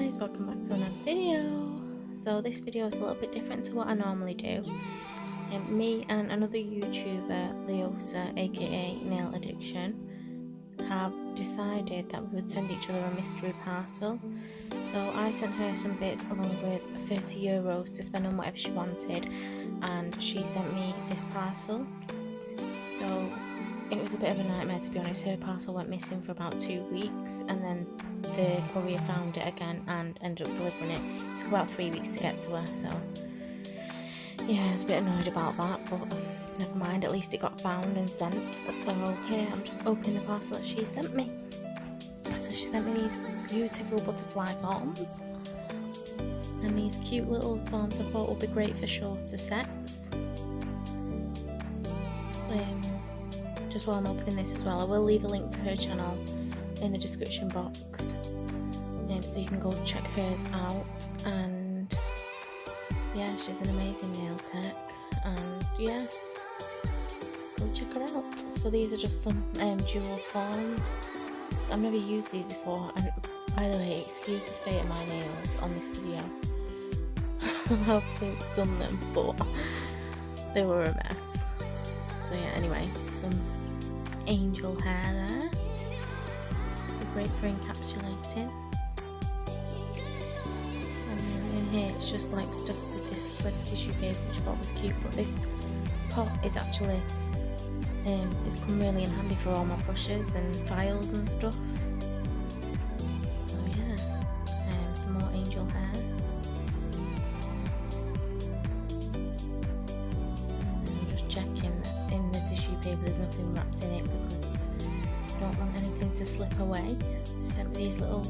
guys, welcome back to another video. So this video is a little bit different to what I normally do. Me and another YouTuber, Liosa aka Nail Addiction, have decided that we would send each other a mystery parcel. So I sent her some bits along with €30 to spend on whatever she wanted, and she sent me this parcel. So it was a bit of a nightmare, to be honest. Her parcel went missing for about 2 weeks, and then the courier found it again and ended up delivering it. It took about 3 weeks to get to her, so yeah, I was a bit annoyed about that, but never mind, at least it got found and sent. So here I'm just opening the parcel that she sent me. So she sent me these beautiful butterfly forms, and these cute little forms I thought would be great for shorter sets. Just while I'm opening this as well, I will leave a link to her channel in the description box, so you can go check hers out. And yeah, she's an amazing nail tech, and yeah, go check her out. So these are just some jewel forms. I've never used these before, and by the way, excuse the state of my nails on this video. I've since done them, but they were a mess. So yeah, anyway, some angel hair there. Great for encapsulating. And then in here it's just like stuff with this sweaty tissue paper, which I thought was cute, but this pot is actually it's come really in handy for all my brushes and files and stuff. So yeah, some more angel hair. And I'm just checking that in the tissue paper there's nothing wrapped in it, because I don't want anything to slip away. She sent me these little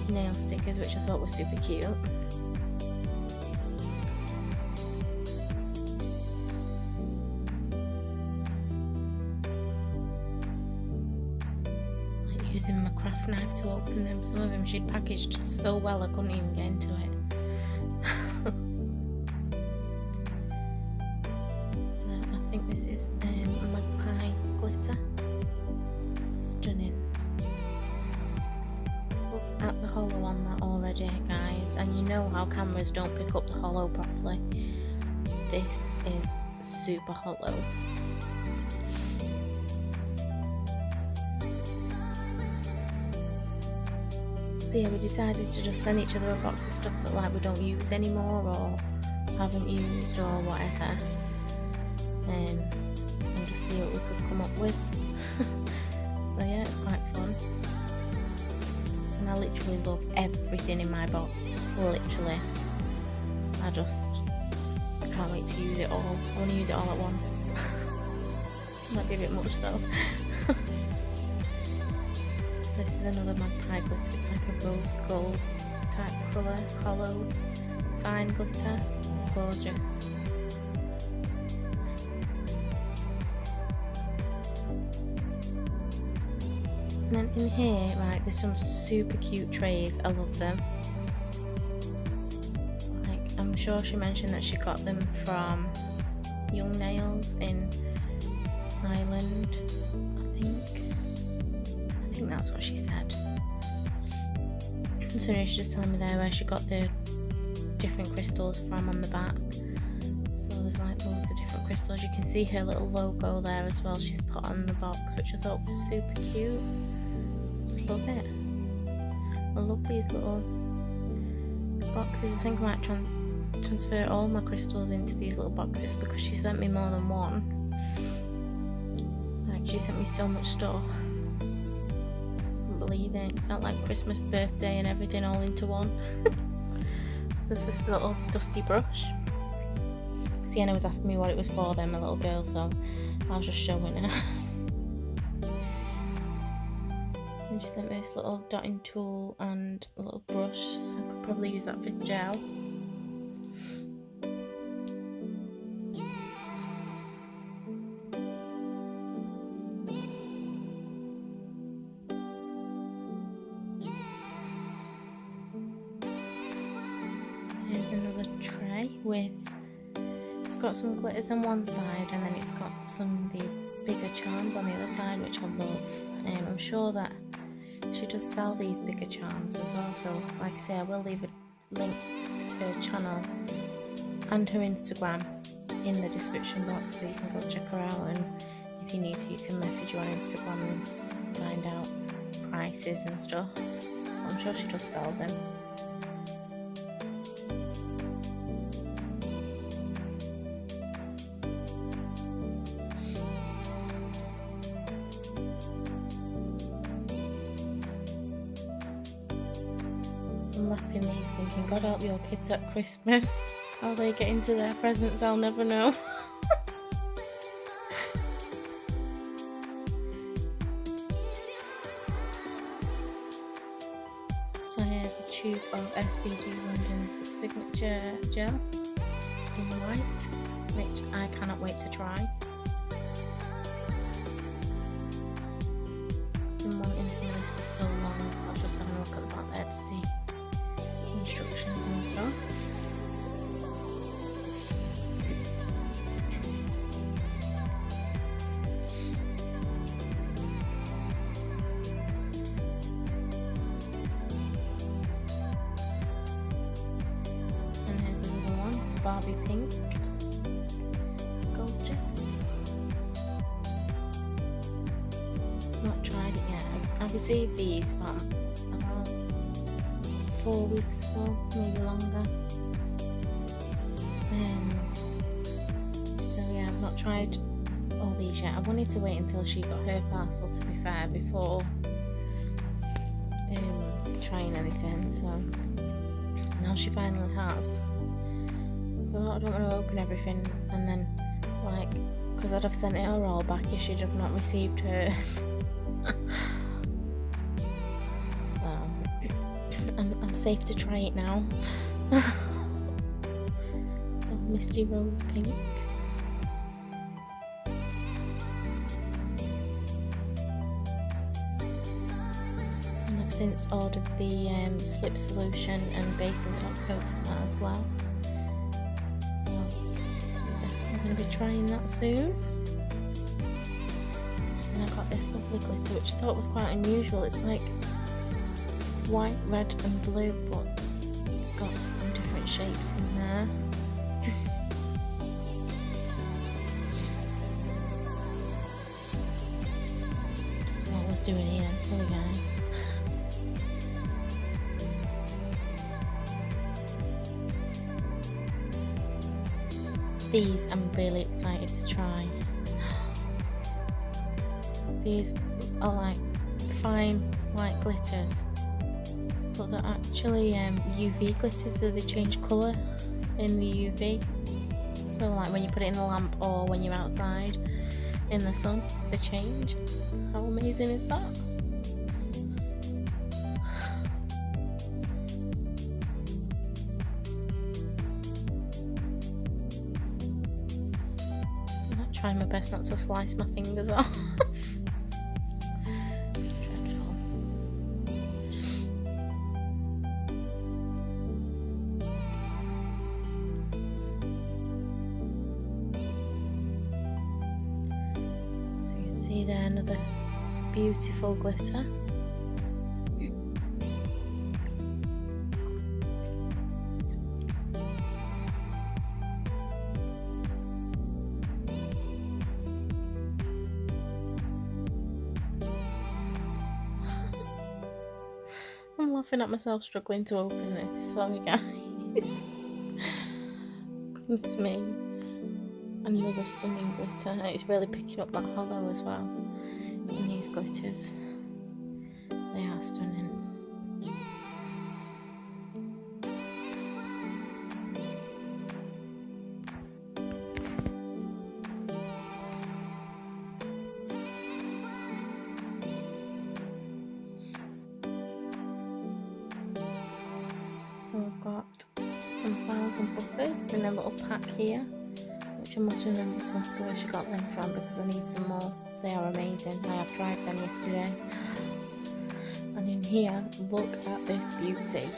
nail stickers, which I thought were super cute. Like using my craft knife to open them. Some of them she'd packaged so well I couldn't even get into it. So I think this is magpie glitter. Stunning. Look at the hollow on that already, guys, and you know how cameras don't pick up the hollow properly. This is super hollow. So yeah, we decided to just send each other a box of stuff that like we don't use anymore or haven't used or whatever, and just see what we could come up with. So yeah, it's quite fun, and I literally love everything in my box. Literally, I can't wait to use it all. I want to use it all at once. Might be a bit much though. So this is another magpie glitter. It's like a rose gold type colour, hollow, fine glitter. It's gorgeous. And then in here, right, there's some super cute trays. I love them. Like, I'm sure she mentioned that she got them from Young Nails in Ireland, I think that's what she said. So she's just telling me there where she got the different crystals from on the back. So there's like loads of different crystals. You can see her little logo there as well, she's put on the box, which I thought was super cute. Just love it. I love these little boxes. I think I might transfer all my crystals into these little boxes, because she sent me more than one. Like, she sent me so much stuff. Couldn't believe it. It felt like Christmas, birthday and everything all into one. There's this little dusty brush. Sienna was asking me what it was for then, my little girl, so I was just showing her. And she sent me this little dotting tool and a little brush. I could probably use that for gel. Here's another tray with, it's got some glitters on one side, and then it's got some of these bigger charms on the other side, which I love. I'm sure that she she does sell these bigger charms as well, so like I say, I will leave a link to her channel and her Instagram in the description box, so you can go check her out, and if you need to, you can message her on Instagram and find out prices and stuff. I'm sure she does sell them. So I'm wrapping these thinking, God help your kids at Christmas. How they get into their presents, I'll never know. So here's a tube of SBD London's signature gel in white, which I cannot wait to try. I've been wanting some of this for so long. I was just having a look at the back there to see instructions and stuff. Barbie pink, gorgeous. Not tried it yet. I received these about 4 weeks ago, maybe longer. So yeah, I've not tried all these yet. I wanted to wait until she got her parcel, to be fair, before trying anything. So now she finally has. So I don't want to open everything and then, like, because I'd have sent it her all back if she'd have not received hers. So I'm safe to try it now. So Misty Rose Pink. And I've since ordered the slip solution and base and top coat for that as well. I'm going to be trying that soon. And I got this lovely glitter, which I thought was quite unusual. It's like white, red and blue, but it's got some different shapes in there. What I was doing here, sorry guys. These I'm really excited to try. These are like fine white glitters, but they're actually UV glitters, so they change colour in the UV. So like when you put it in the lamp or when you're outside in the sun, they change. How amazing is that? Trying my best not to slice my fingers off. Dreadful. So you can see there another beautiful glitter. I'm laughing at myself struggling to open this, sorry guys. Goodness me. Another stunning glitter. It's really picking up that hollow as well in these glitters. They are stunning. So I've got some files and buffers in a little pack here, which I must remember to ask her where she got them from because I need some more. They are amazing. I have tried them yesterday. And in here, look at this beauty.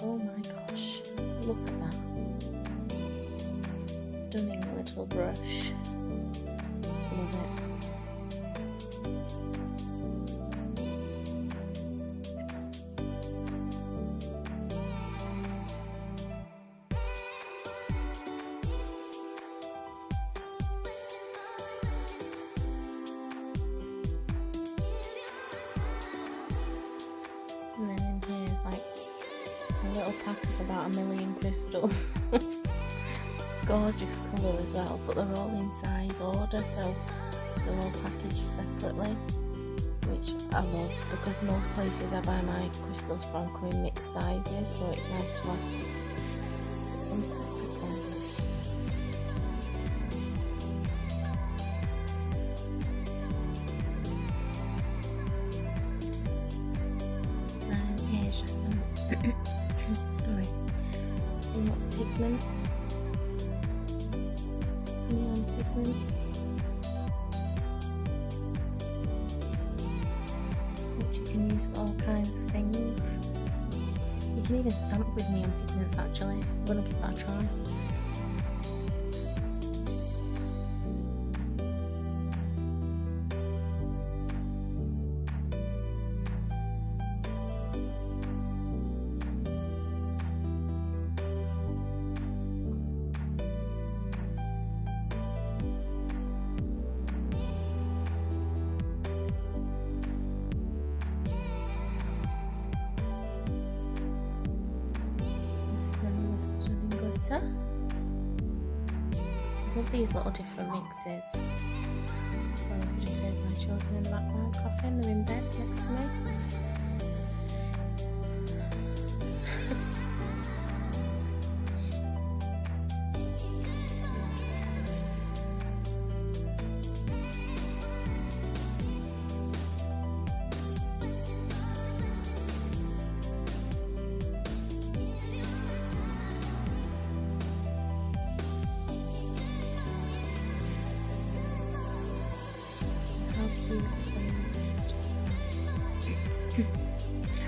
Oh my gosh, look at that. Stunning little brush. Love it. a little pack of about 1 million crystals. Gorgeous colour as well, but they're all in size order, so they're all packaged separately, which I love because most places I buy my crystals from come in mixed sizes, so it's nice to have them separately. Here's just some sorry, some pigments, neon pigments, which you can use for all kinds of things. You can even stamp with neon pigments actually. I'm gonna give that a try. I love these little different mixes. So I just heard my children in the background coughing, they're in bed next to me.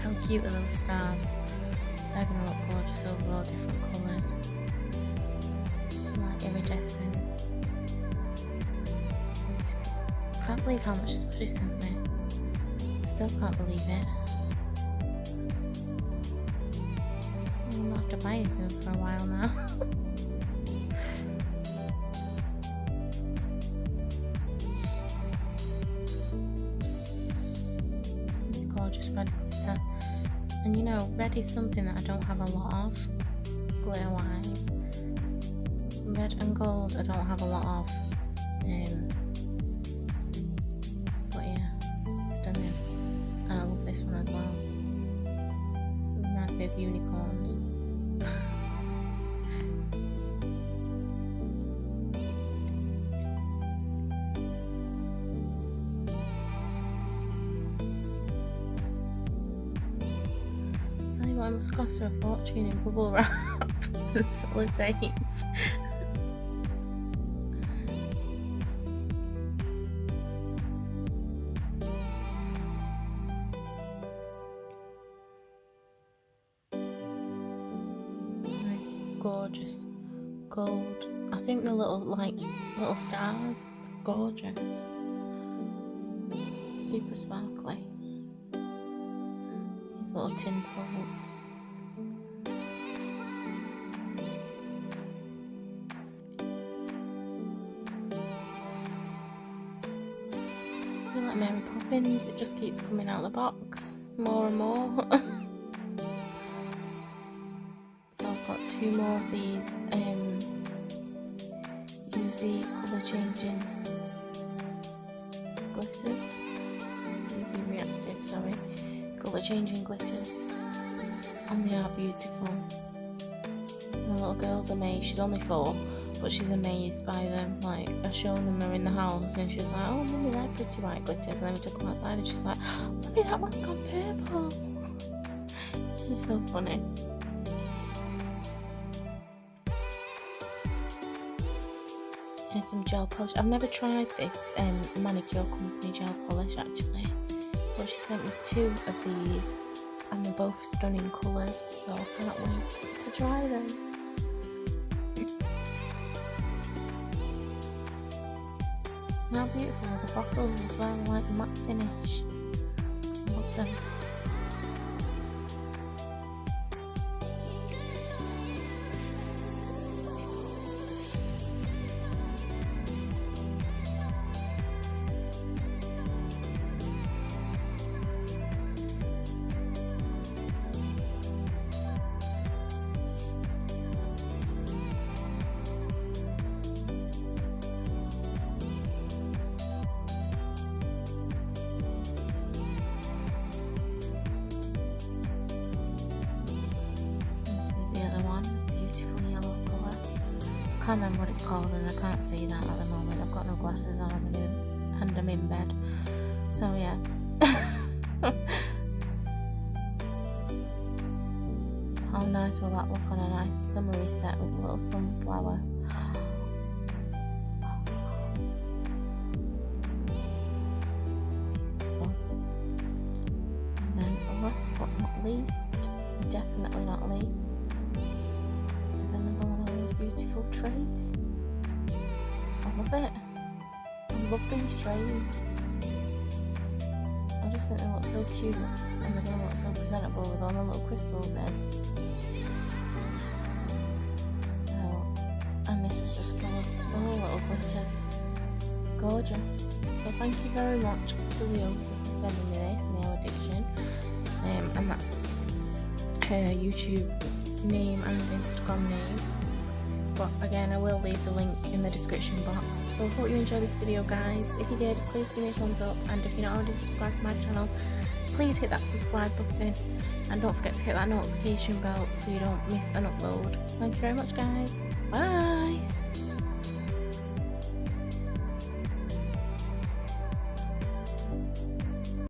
How cute are those stars? They're going to look gorgeous over all different colours. Like iridescent. Can't believe how much stuff she sent me. Still can't believe it. I'm not have to buy anything for a while now. Gorgeous red glitter, and you know, red is something that I don't have a lot of glitter wise. Red and gold I don't have a lot of, but yeah, stunning. And I love this one as well. It reminds me of unicorns. Tell you what, it must cost her a fortune in bubble wrap and sellotape. Nice, gorgeous gold. I think the little stars, gorgeous, super sparkly. Little tinsels. I feel like Mary Poppins, it just keeps coming out of the box more and more. So I've got 2 more of these UV colour changing glitters. UV reactive, sorry. Colour changing glitters, and they are beautiful. The little girl's amazed. She's only 4, but she's amazed by them. Like, I've shown her in the house, and she was like, "Oh, mummy, they're pretty white glitters." And then we took them outside, and she's like, "Mummy, that one's gone purple." It's so funny. Here's some gel polish. I've never tried this manicure company gel polish actually. But she sent me 2 of these, and they're both stunning colours, so I can't wait to try them. And how beautiful are the bottles as well, like matte finish. I love them. can't remember what it's called, and I can't see that at the moment. I've got no glasses on and I'm in bed. So yeah. How nice will that look on a nice summery set with a little sunflower? Beautiful. And then last but not least, definitely not least, is another one of those beautiful trays. I love it. I love these trays. I just think they look so cute, and they're going to look so presentable with all the little crystals in. So, and this was just full of little glitters. Gorgeous. So thank you very much to Liosa for sending me this, Nail Addiction. And that's her YouTube name and Instagram name. But again, I will leave the link in the description box. So I hope you enjoyed this video, guys. If you did, please give me a thumbs up, and if you're not already subscribed to my channel, please hit that subscribe button, and don't forget to hit that notification bell so you don't miss an upload. Thank you very much, guys. Bye.